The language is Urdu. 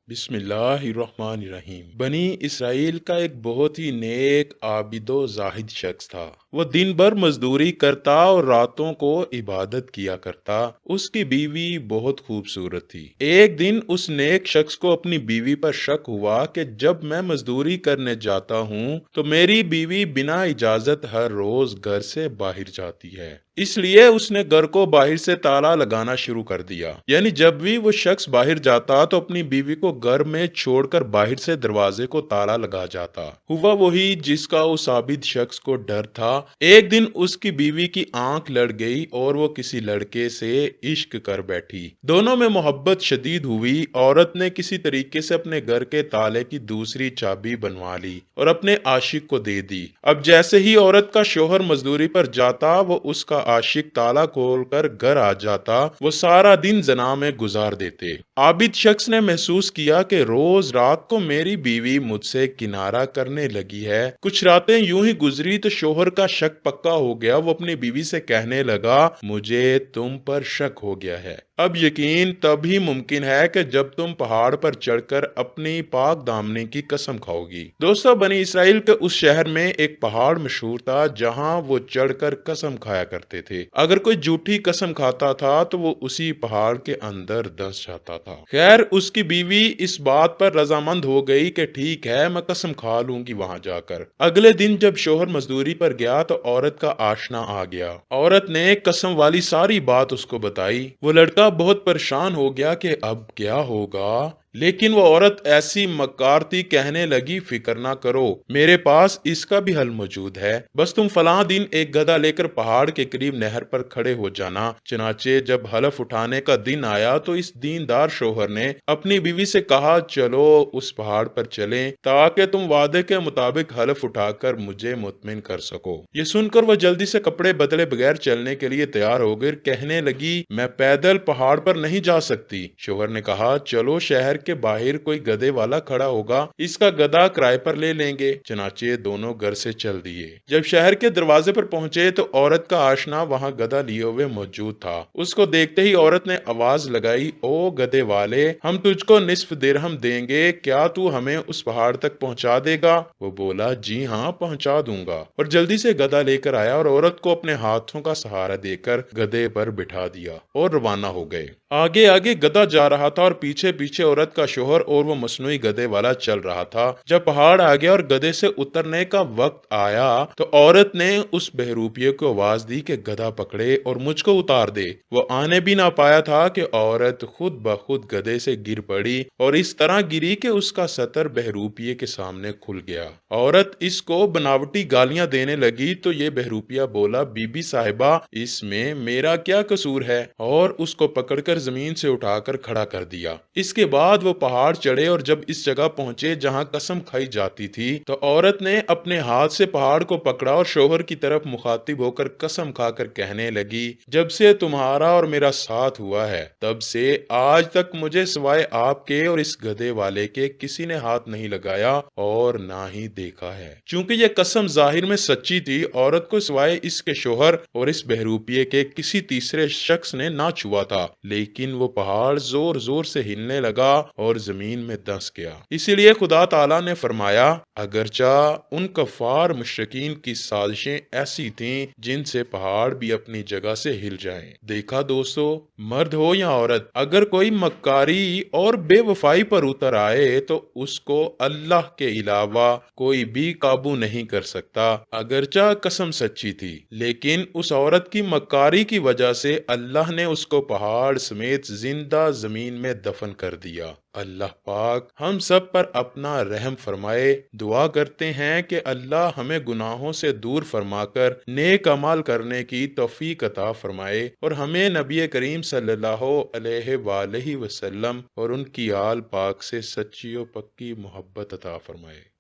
بسم اللہ الرحمن الرحیم۔ بنی اسرائیل کا ایک بہت ہی نیک عابد و زاہد شخص تھا۔ وہ دن بھر مزدوری کرتا اور راتوں کو عبادت کیا کرتا۔ اس کی بیوی بہت خوبصورت تھی۔ ایک دن اس نیک شخص کو اپنی بیوی پر شک ہوا کہ جب میں مزدوری کرنے جاتا ہوں تو میری بیوی بنا اجازت ہر روز گھر سے باہر جاتی ہے۔ اس لیے اس نے گھر کو باہر سے تالا لگانا شروع کر دیا، یعنی جب بھی وہ شخص باہر جاتا تو اپنی بیوی کو گھر میں چھوڑ کر باہر سے دروازے کو تالا لگا جاتا۔ ہوا وہی جس کا اس عابد شخص کو ڈر تھا۔ ایک دن اس کی بیوی کی آنکھ لڑ گئی اور وہ کسی لڑکے سے عشق کر بیٹھی۔ دونوں میں محبت شدید ہوئی۔ عورت نے کسی طریقے سے اپنے گھر کے تالے کی دوسری چابی بنوا لی اور اپنے عاشق کو دے دی۔ اب جیسے ہی عورت کا شوہر مزدوری پر جاتا وہ اس کا عاشق تالا کھول کر گھر آ جاتا۔ وہ سارا دن زنا میں گزار دیتے۔ عابد شخص نے محسوس کیا کہ روز رات کو میری بیوی مجھ سے کنارہ کرنے لگی ہے۔ کچھ راتیں یوں ہی گزری تو شوہر کا شک پکا ہو گیا۔ وہ اپنی بیوی سے کہنے لگا، مجھے تم پر شک ہو گیا ہے۔ اب یقین تب ہی ممکن ہے کہ جب تم پہاڑ پر چڑھ کر اپنی پاک دامنی کی قسم کھاؤ گی۔ دوستو، بنی اسرائیل کے اس شہر میں ایک پہاڑ مشہور تھا جہاں وہ چڑھ کر قسم کھایا کرتے تھے۔ اگر کوئی جھوٹی قسم کھاتا تھا تو وہ اسی پہاڑ کے اندر دس جاتا تھا۔ خیر، اس کی بیوی اس بات پر رضامند ہو گئی کہ ٹھیک ہے، میں قسم کھا لوں گی وہاں جا کر۔ اگلے دن جب شوہر مزدوری پر گیا تو عورت کا آشنا آ گیا۔ عورت نے قسم والی ساری بات اس کو بتائی۔ وہ لڑکا بہت پریشان ہو گیا کہ اب کیا ہوگا، لیکن وہ عورت ایسی مکار تھی، کہنے لگی فکر نہ کرو، میرے پاس اس کا بھی حل موجود ہے۔ بس تم فلاں دن ایک گدھا لے کر پہاڑ کے قریب نہر پر کھڑے ہو جانا۔ چنانچہ جب حلف اٹھانے کا دن آیا تو اس دیندار شوہر نے اپنی بیوی سے کہا، چلو اس پہاڑ پر چلیں تاکہ تم وعدے کے مطابق حلف اٹھا کر مجھے مطمئن کر سکو۔ یہ سن کر وہ جلدی سے کپڑے بدلے بغیر چلنے کے لیے تیار ہو گئی۔ کہنے لگی، میں پیدل پہاڑ پر نہیں جا سکتی۔ شوہر نے کہا، چلو شہر کے باہر کوئی گدھے والا کھڑا ہوگا، اس کا گدھا کرائے پر لے لیں گے۔ چنانچہ دونوں گھر سے چل دیے۔ جب شہر کے دروازے پر پہنچے تو عورت کا آشنا وہاں گدھا لیے ہوئے موجود تھا۔ اس کو دیکھتے ہی عورت نے آواز لگائی، او گدھے والے، ہم تجھ کو نصف درہم دیں گے، کیا تو ہمیں اس پہاڑ تک پہنچا دے گا؟ وہ بولا، جی ہاں، پہنچا دوں گا، اور جلدی سے گدھا لے کر آیا اور عورت کو اپنے ہاتھوں کا سہارا دے کر گدھے پر بٹھا دیا اور روانہ ہو گئے۔ آگے آگے گدھا جا رہا تھا اور پیچھے پیچھے عورت کا شوہر اور وہ مصنوعی گدھے والا چل رہا تھا۔ جب پہاڑ آ گیا اور گدھے سے اترنے کا وقت آیا تو عورت نے اس بہروپیے کو آواز دی کہ گدھا پکڑے اور مجھ کو اتار دے۔ وہ آنے بھی نہ پایا تھا کہ عورت خود بخود گدھے سے گر پڑی اور اس طرح گری کہ اس کا سطر بہروپیے کے سامنے کھل گیا۔ عورت اس کو بناوٹی گالیاں دینے لگی تو یہ بہروپیہ بولا، بی بی صاحبہ، اس میں میرا کیا قصور ہے، اور اس کو پکڑ کر زمین سے اٹھا کر کھڑا کر دیا۔ اس کے بعد وہ پہاڑ چڑھے اور جب اس جگہ پہنچے جہاں قسم کھائی جاتی تھی تو عورت نے اپنے ہاتھ سے پہاڑ کو پکڑا اور شوہر کی طرف مخاطب ہو کر قسم کھا کر کہنے لگی، جب سے تمہارا اور میرا ساتھ ہوا ہے تب سے آج تک مجھے سوائے آپ کے اور اس گدھے والے کے کسی نے ہاتھ نہیں لگایا اور نہ ہی دیکھا ہے۔ چونکہ یہ قسم ظاہر میں سچی تھی، عورت کو سوائے اس کے شوہر اور اس بہروپیے کے کسی تیسرے شخص نے نہ چھوا تھا، لیکن وہ پہاڑ زور زور سے ہلنے لگا اور زمین میں دھنس گیا۔ اسی لیے خدا تعالیٰ نے فرمایا، اگرچہ ان کفار مشرکین کی سازشیں ایسی تھیں جن سے پہاڑ بھی اپنی جگہ سے ہل جائیں۔ دیکھا دوستو، مرد ہو یا عورت، اگر کوئی مکاری اور بے وفائی پر اتر آئے تو اس کو اللہ کے علاوہ کوئی بھی قابو نہیں کر سکتا۔ اگرچہ قسم سچی تھی، لیکن اس عورت کی مکاری کی وجہ سے اللہ نے اس کو پہاڑ سمیت زندہ زمین میں دفن کر دیا۔ اللہ پاک ہم سب پر اپنا رحم فرمائے۔ دعا کرتے ہیں کہ اللہ ہمیں گناہوں سے دور فرما کر نیک اعمال کرنے کی توفیق عطا فرمائے اور ہمیں نبی کریم صلی اللہ علیہ وآلہ وسلم اور ان کی آل پاک سے سچی و پکی محبت عطا فرمائے۔